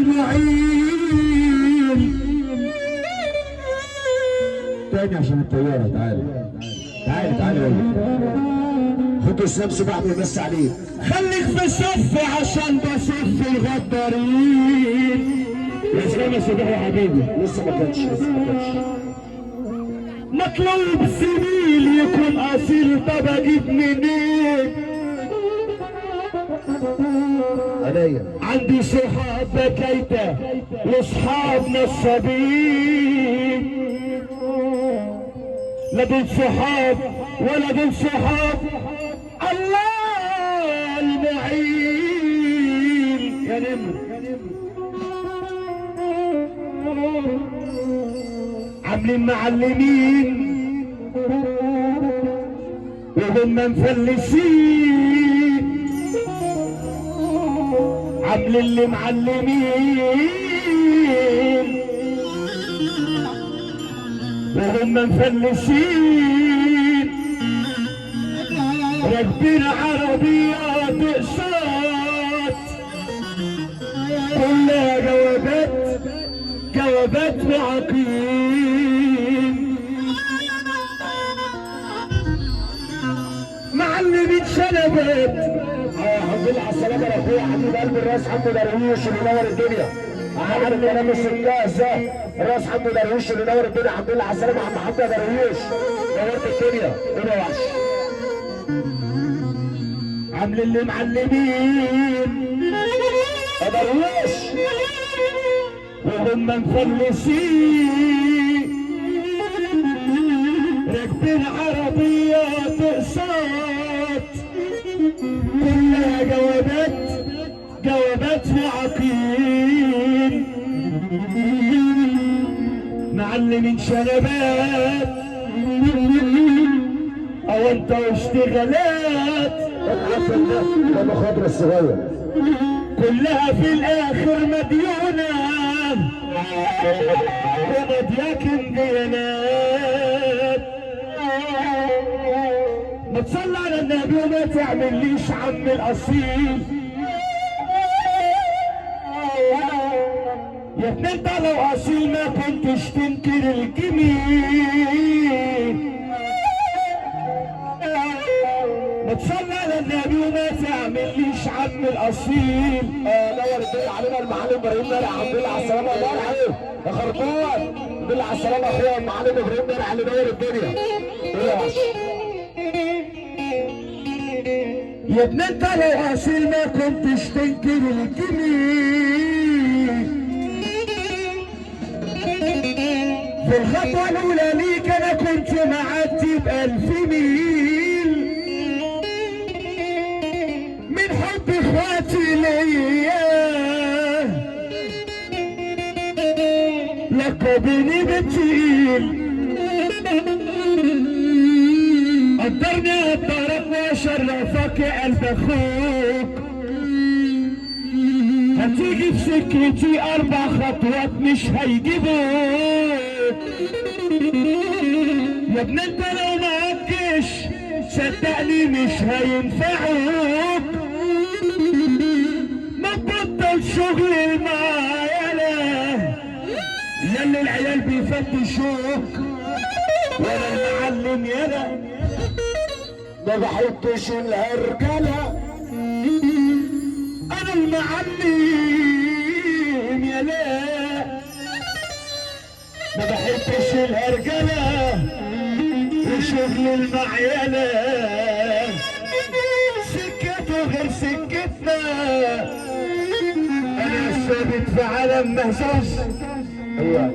المعين. تاني عشان الطيارة. تعالى تعالى تعالى خدوا الشمس بعد ما يمس عليك. خليك في الصف عشان بصف الغدارين. يا سلام يا صباح يا حبيبي. لسه ما كانش مطلوب زميل يكون اصيل. طب اجيب منين؟ عليا عندي صحاب بكيته واصحاب نصابين. لا دول صحاب ولا دول صحاب. الله المعين يا نمر. عاملين معلمين وهم مفلسين. عاملين اللي معلمين وهم مفلسين. راكبين عربيات اقساط كلها جوابات معاقين. معلمين شنبات. الحمد لله على السلامة يا اخويا حبيب قلب الراس حمو درويش اللي نور الدنيا. عارف كلام السكاس ده الراس حمو درويش اللي نور الدنيا. الحمد لله على السلامة يا عم حمو درويش نورت الدنيا. ايه يا وحش؟ عاملين اللي معلمين يا درويش وهم مفلسين. راكبين عربيات اقساط كلها جوابات معاقين. معلمين شنبات او انت واشتغالات. العسل ده ابو خضر الصغير كلها في الاخر مديونه ومدياكن ديانات. ما تصلي على النبي وما تعمليش عم الاصيل. يا ابني انت لو اصيل ما كنتش تنكر الجميل. ما تصلي على النبي وما تعمليش عم الاصيل. نور الدنيا علينا المعلم ابراهيم ناري. الحمد لله على السلامه. الله عليك يا خرطوم. الحمد لله على السلامه اخويا المعلم ابراهيم ناري اللي نور الدنيا. ايه يا وحش؟ يا ابني انت لو اصيل ما كنتش تنكر الجميل. في الخطوه الاولى ليك انا كنت معدي ب1000 ميل. من حب اخواتي ليا لقبني بالتقيل. قدرني قدرك واشرفك يا قلب اخوك. هتيجي في سكتي 4 خطوات مش هيجيبوك. يا ابني انت لو معكش صدقني مش هينفعوك. ما تبطل شغل المعايلة ياللي العيال بيفتشوك. وانا المعلم يالا ما بحطش الهرجله. انا المعلم يالا ما بحطش الهرجله وشغل المعيله. سكته غير سكتنا. انا ثابت في عالم مهزوز. ايوه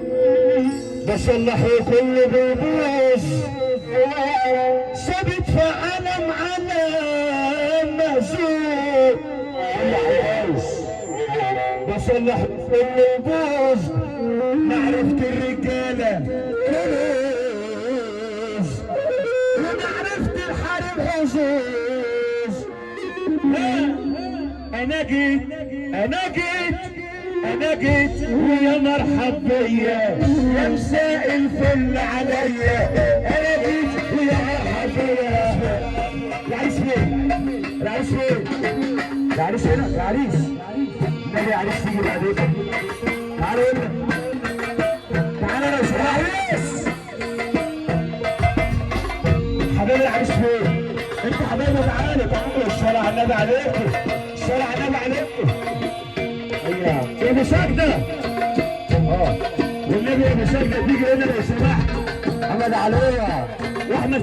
بصلح كل بيبوظ. ثابت في عالم مهزوز. بصلح كل بيبوظ. معرفة الرجالة كنوز ومعرفة الحريم حظوظ. انا جيت ويا مرحب بيا يا مساء الفل عليا. انا جيت ويا مرحب بيا. العريس فين؟ العريس فين؟ العريس هنا. العريس النبي عريس تيجي بعدين. تعالوا هنا. تعالوا لو سمحت. حبايبي العريس فين؟ انتوا حبايبي تعالوا تعالوا الصلاة على النبي عليكم. الصلاة على النبي عليكم. ايوه يا ابو سجدة. والنبي يا ابو سجدة تيجي هنا لو سمحت. محمد علوة واحمد